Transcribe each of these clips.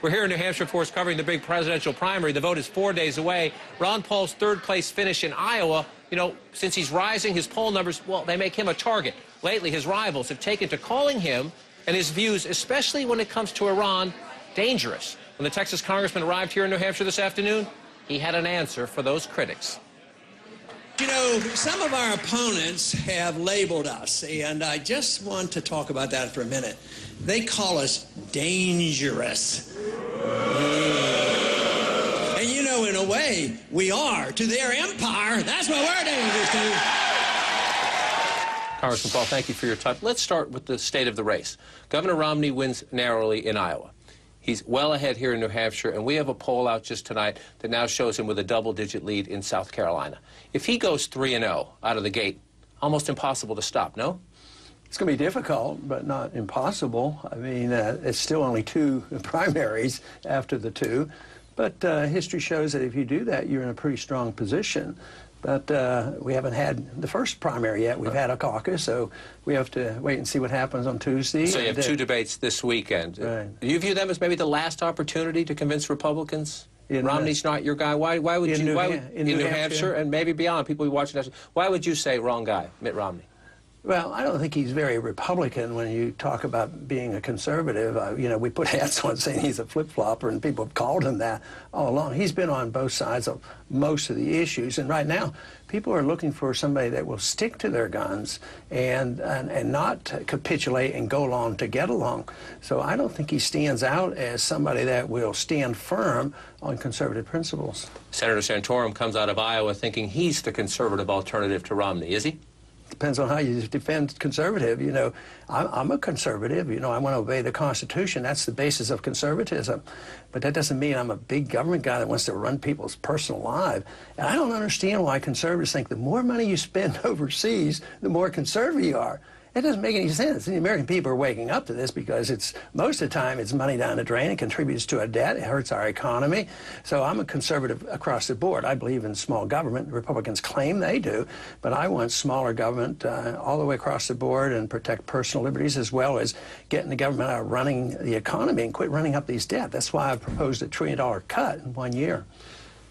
We're here in New Hampshire, of course, covering the big presidential primary. The vote is 4 days away. Ron Paul's third-place finish in Iowa, you know, since he's rising, his poll numbers, well, they make him a target. Lately, his rivals have taken to calling him and his views, especially when it comes to Iran, dangerous. When the Texas Congressman arrived here in New Hampshire this afternoon, he had an answer for those critics. You know, some of our opponents have labeled us, and I just want to talk about that for a minute. They call us dangerous. And you know, in a way, we are. To their empire, that's what we're dangerous to. Congressman Paul, thank you for your time. Let's start with the state of the race. Governor Romney wins narrowly in Iowa. He's well ahead here in New Hampshire, and we have a poll out just tonight that now shows him with a double-digit lead in South Carolina. If he goes 3-0 out of the gate, almost impossible to stop, no? It's going to be difficult, but not impossible. I mean, it's still only 2 primaries after the 2. But history shows that if you do that, you're in a pretty strong position. But we haven't had the first primary yet. We've had a caucus, so we have to wait and see what happens on Tuesday. So you have 2 debates this weekend. Right. Do you view them as maybe the last opportunity to convince Republicans? Romney's not your guy. Why would you? In New Hampshire and maybe beyond, people watching us. Why would you say wrong guy, Mitt Romney? Well, I don't think he's very Republican when you talk about being a conservative. You know, we put hats on saying he's a flip-flopper, and people have called him that all along. He's been on both sides of most of the issues, and right now, people are looking for somebody that will stick to their guns and not capitulate and go along to get along. So I don't think he stands out as somebody that will stand firm on conservative principles. Senator Santorum comes out of Iowa thinking he's the conservative alternative to Romney, is he? Depends on how you defend conservative. You know, I'm a conservative. You know, I want to obey the Constitution. That's the basis of conservatism. But that doesn't mean I'm a big government guy that wants to run people's personal lives. And I don't understand why conservatives think the more money you spend overseas, the more conservative you are. It doesn't make any sense. The American people are waking up to this because it's most of the time it's money down the drain. It contributes to a debt. It hurts our economy. So I'm a conservative across the board. I believe in small government. Republicans claim they do, but I want smaller government all the way across the board and protect personal liberties as well as getting the government out of running the economy and quit running up these debt. That's why I've proposed a $1 trillion cut in 1 year.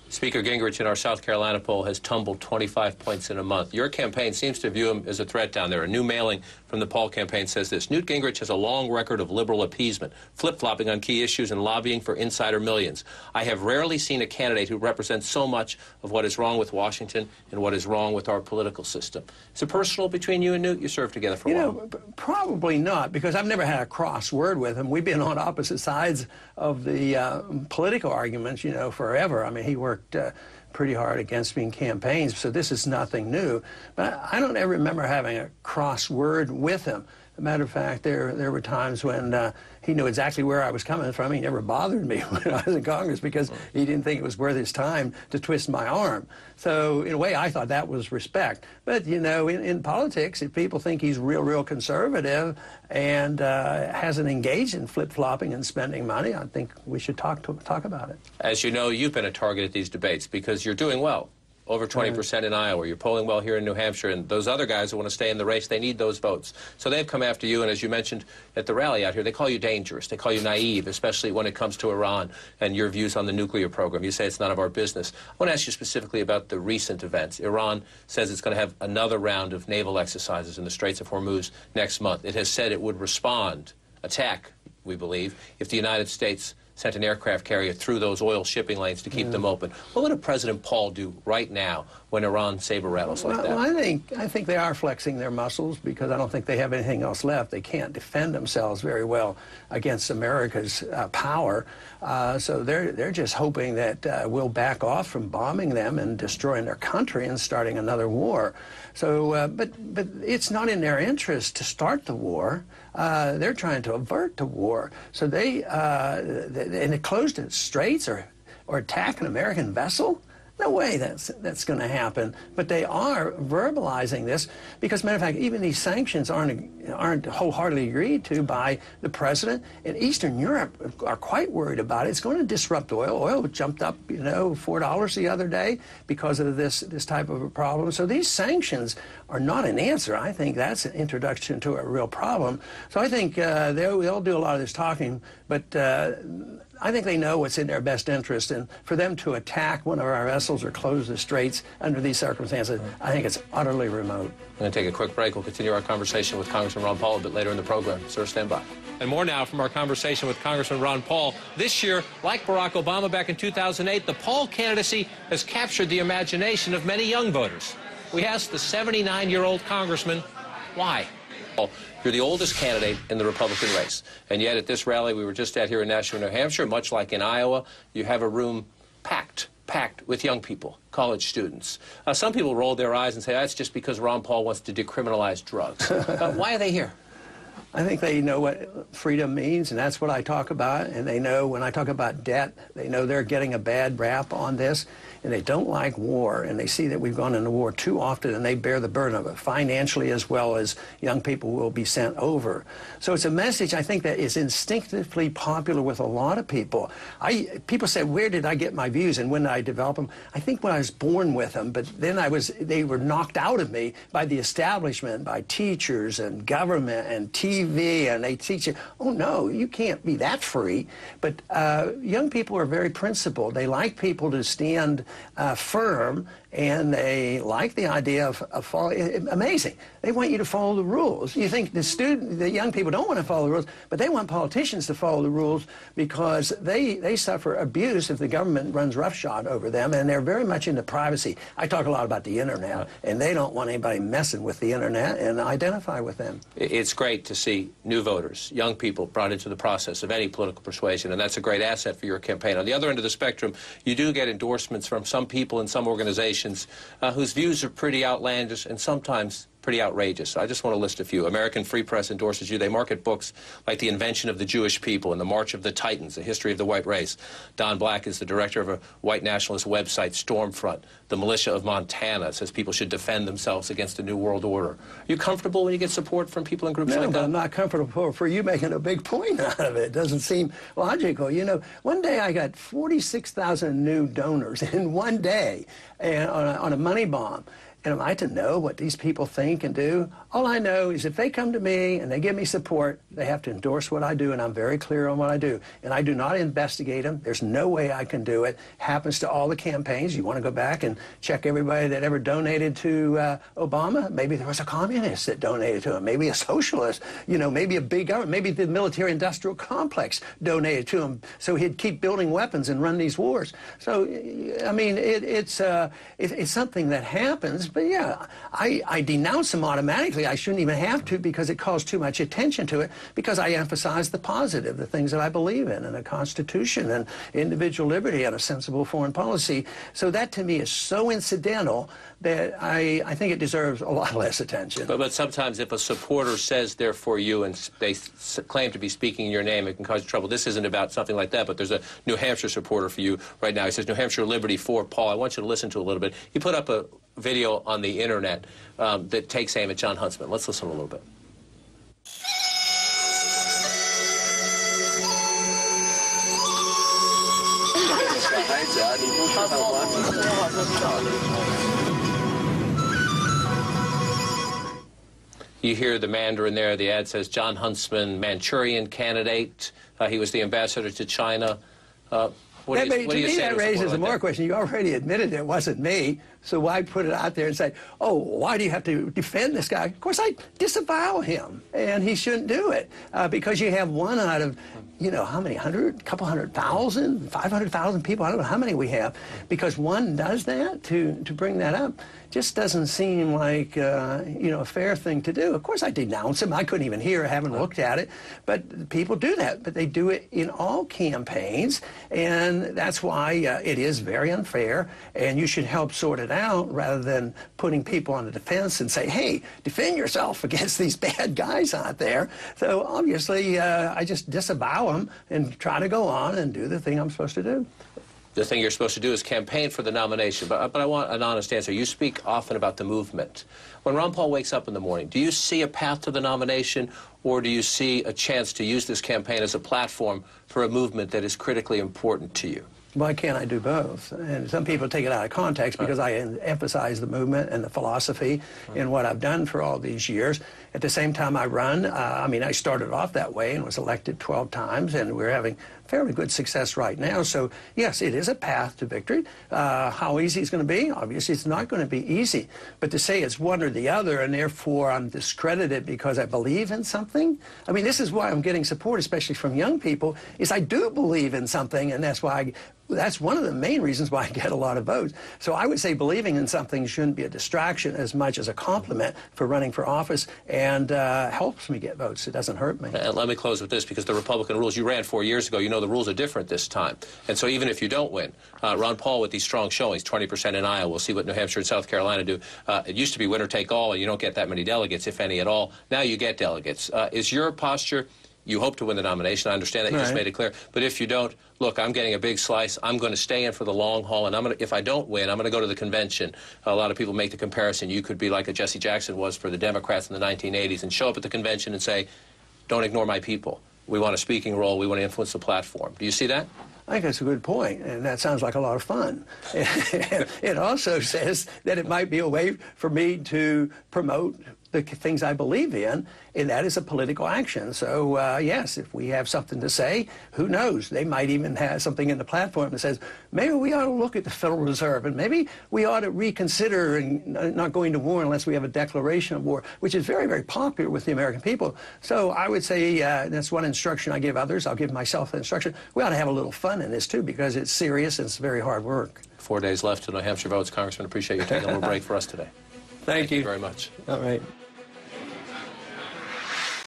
Speaker Gingrich in our South Carolina poll has tumbled 25 points in a month. Your campaign seems to view him as a threat down there. A new mailing from the Paul campaign says this: Newt Gingrich has a long record of liberal appeasement, flip-flopping on key issues and lobbying for insider millions. I have rarely seen a candidate who represents so much of what is wrong with Washington and what is wrong with our political system. Is it personal between you and Newt? You served together for a while. You know, probably not, because I've never had a cross word with him. We've been on opposite sides of the political arguments, you know, forever. I mean, he worked pretty hard against me in campaigns, so this is nothing new. But I don't ever remember having a cross word with him. As a matter of fact, there were times when he knew exactly where I was coming from. He never bothered me when I was in Congress because he didn't think it was worth his time to twist my arm. So in a way, I thought that was respect. But, you know, in politics, if people think he's real conservative and hasn't engaged in flip-flopping and spending money, I think we should talk about it. As you know, you've been a target at these debates because you're doing well. Over 20% in Iowa. You're polling well here in New Hampshire, and those other guys who want to stay in the race, they need those votes. So they've come after you, and as you mentioned at the rally out here, they call you dangerous. They call you naive, especially when it comes to Iran and your views on the nuclear program. You say it's none of our business. I want to ask you specifically about the recent events. Iran says it's going to have another round of naval exercises in the Straits of Hormuz next month. It has said it would attack, we believe, if the United States sent an aircraft carrier through those oil shipping lanes to keep them open. What would a President Paul do right now when Iran saber rattles like that? Well, I think they are flexing their muscles because I don't think they have anything else left. They can't defend themselves very well against America's power. So they're just hoping that we'll back off from bombing them and destroying their country and starting another war. So, but it's not in their interest to start the war. They're trying to avert the war. So and it closed the straits or attack an American vessel? No way that's going to happen. But they are verbalizing this because, matter of fact, even these sanctions aren't wholeheartedly agreed to by the president. And Eastern Europe are quite worried about it. It's going to disrupt oil. Oil jumped up, you know, $4 the other day because of this type of a problem. So these sanctions are not an answer. I think that's an introduction to a real problem. So I think they'll do a lot of this talking, but I think they know what's in their best interest, and for them to attack one of our vessels or close the straits under these circumstances, I think it's utterly remote. I'm going to take a quick break. We'll continue our conversation with Congressman Ron Paul a bit later in the program. Sir, stand by. And more now from our conversation with Congressman Ron Paul. This year, like Barack Obama back in 2008, the Paul candidacy has captured the imagination of many young voters. We asked the 79-year-old congressman, why? You're the oldest candidate in the Republican race, and yet at this rally we were just at here in Nashua, New Hampshire, much like in Iowa, you have a room packed with young people, college students. Some people roll their eyes and say, that's just because Ron Paul wants to decriminalize drugs. Why are they here? I think they know what freedom means, and that's what I talk about. And they know when I talk about debt, they know they're getting a bad rap on this, and they don't like war. And they see that we've gone into war too often, and they bear the burden of it financially as well as young people will be sent over. So it's a message I think that is instinctively popular with a lot of people. People say, where did I get my views and when did I develop them? I think when I was born with them, but then they were knocked out of me by the establishment, by teachers and government and TV, and they teach you, oh no, you can't be that free. But young people are very principled. They like people to stand firm, and they like the idea of following. Amazing. They want you to follow the rules. You think the young people don't want to follow the rules, but they want politicians to follow the rules because they suffer abuse if the government runs roughshod over them, and they're very much into privacy. I talk a lot about the internet, and they don't want anybody messing with the internet and identify with them. It's great to see new voters, young people brought into the process of any political persuasion, and that's a great asset for your campaign. On the other end of the spectrum, you do get endorsements from some people and some organizations whose views are pretty outlandish and sometimes pretty outrageous. I just want to list a few. American Free Press endorses you. They market books like The Invention of the Jewish People and The March of the Titans, The History of the White Race. Don Black is the director of a white nationalist website, Stormfront. The Militia of Montana says people should defend themselves against a new world order. Are you comfortable when you get support from people in groups like that? No, I'm not comfortable for you making a big point out of it. It doesn't seem logical. You know, one day I got 46,000 new donors in one day and on a money bomb. And am I to know what these people think and do? All I know is if they come to me and they give me support, they have to endorse what I do, and I'm very clear on what I do. And I do not investigate them. There's no way I can do it. Happens to all the campaigns. You want to go back and check everybody that ever donated to Obama? Maybe there was a communist that donated to him. Maybe a socialist. You know, maybe a big government. Maybe the military-industrial complex donated to him so he'd keep building weapons and run these wars. So, I mean, it's something that happens. But yeah, I denounce them automatically. I shouldn't even have to because it calls too much attention to it, because I emphasize the positive, the things that I believe in, and a constitution and individual liberty and a sensible foreign policy. So that to me is so incidental that I think it deserves a lot less attention. But sometimes if a supporter says they're for you and they claim to be speaking in your name, it can cause you trouble. This isn't about something like that, but there's a New Hampshire supporter for you right now. He says, New Hampshire Liberty for Paul. I want you to listen to a little bit. He put up a video on the internet that takes aim at John Huntsman. Let's listen a little bit. You hear the Mandarin there. The ad says John Huntsman, Manchurian candidate. He was the ambassador to China. To me, that raises a more question. You already admitted it wasn't me, so why put it out there and say, oh, why do you have to defend this guy? Of course, I disavow him, and he shouldn't do it, because you have one out of, you know, how many, couple 100,000, 500,000 people, I don't know how many we have, because one does that, to bring that up, just doesn't seem like, you know, a fair thing to do. Of course, I denounce him. I couldn't even hear, I haven't looked at it, but people do that, but they do it in all campaigns, and that's why it is very unfair, and you should help sort it out rather than putting people on the defense and say, hey, defend yourself against these bad guys out there. So obviously, I just disavow them and try to go on and do the thing I'm supposed to do. The thing you're supposed to do is campaign for the nomination, but I want an honest answer. You speak often about the movement. When Ron Paul wakes up in the morning, do you see a path to the nomination, or do you see a chance to use this campaign as a platform for a movement that is critically important to you? Why can't I do both? And some people take it out of context because I emphasize the movement and the philosophy in what I've done for all these years. At the same time I run, I mean, I started off that way and was elected 12 times, and we're having fairly good success right now. So, yes, it is a path to victory. How easy it's going to be? Obviously, it's not going to be easy. But to say it's one or the other, and therefore I'm discredited because I believe in something, I mean, this is why I'm getting support, especially from young people, is I do believe in something, and that's why that's one of the main reasons why I get a lot of votes. So I would say believing in something shouldn't be a distraction as much as a compliment for running for office, and helps me get votes. It doesn't hurt me. And let me close with this, because the Republican rules, you ran 4 years ago, you know the rules are different this time. And so even if you don't win, Ron Paul with these strong showings, 20% in Iowa, we'll see what New Hampshire and South Carolina do. It used to be winner take all, and you don't get that many delegates, if any at all. Now you get delegates. Is your posture, you hope to win the nomination, I understand that, you just made it clear, but if you don't, look, I'm getting a big slice, I'm going to stay in for the long haul, and if I don't win, I'm going to go to the convention. A lot of people make the comparison, you could be like a Jesse Jackson was for the Democrats in the 1980s and show up at the convention and say, don't ignore my people. We want a speaking role, we want to influence the platform. Do you see that? I think that's a good point, and that sounds like a lot of fun. It also says that it might be a way for me to promote the things I believe in, and that is a political action. So, yes, if we have something to say, who knows? They might even have something in the platform that says, maybe we ought to look at the Federal Reserve, and maybe we ought to reconsider not going to war unless we have a declaration of war, which is very, very popular with the American people. So I would say that's one instruction I give others. I'll give myself an instruction. We ought to have a little fun in this, too, because it's serious and it's very hard work. 4 days left to New Hampshire votes. Congressman, appreciate you taking a little break for us today. Thank you very much. All right.